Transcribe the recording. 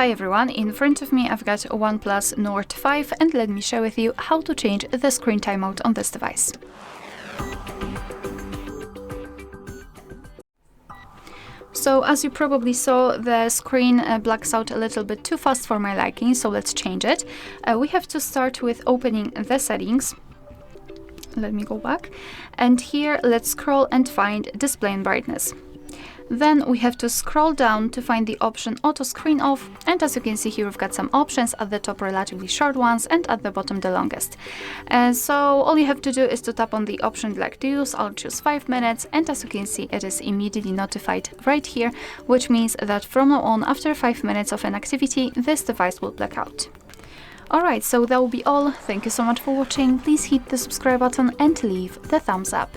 Hi everyone, in front of me I've got a OnePlus Nord 5 and let me share with you how to change the screen timeout on this device. So as you probably saw, the screen blacks out a little bit too fast for my liking, so let's change it. We have to start with opening the settings. Let me go back. And here let's scroll and find display and brightness. Then we have to scroll down to find the option auto screen off, and as you can see here we've got some options, at the top relatively short ones and at the bottom the longest. So all you have to do is to tap on the option you'd like to use. I'll choose 5 minutes, and as you can see it is immediately notified right here, which means that from now on, after 5 minutes of an activity, this device will black out. Alright, so that will be all. Thank you so much for watching. Please hit the subscribe button and leave the thumbs up.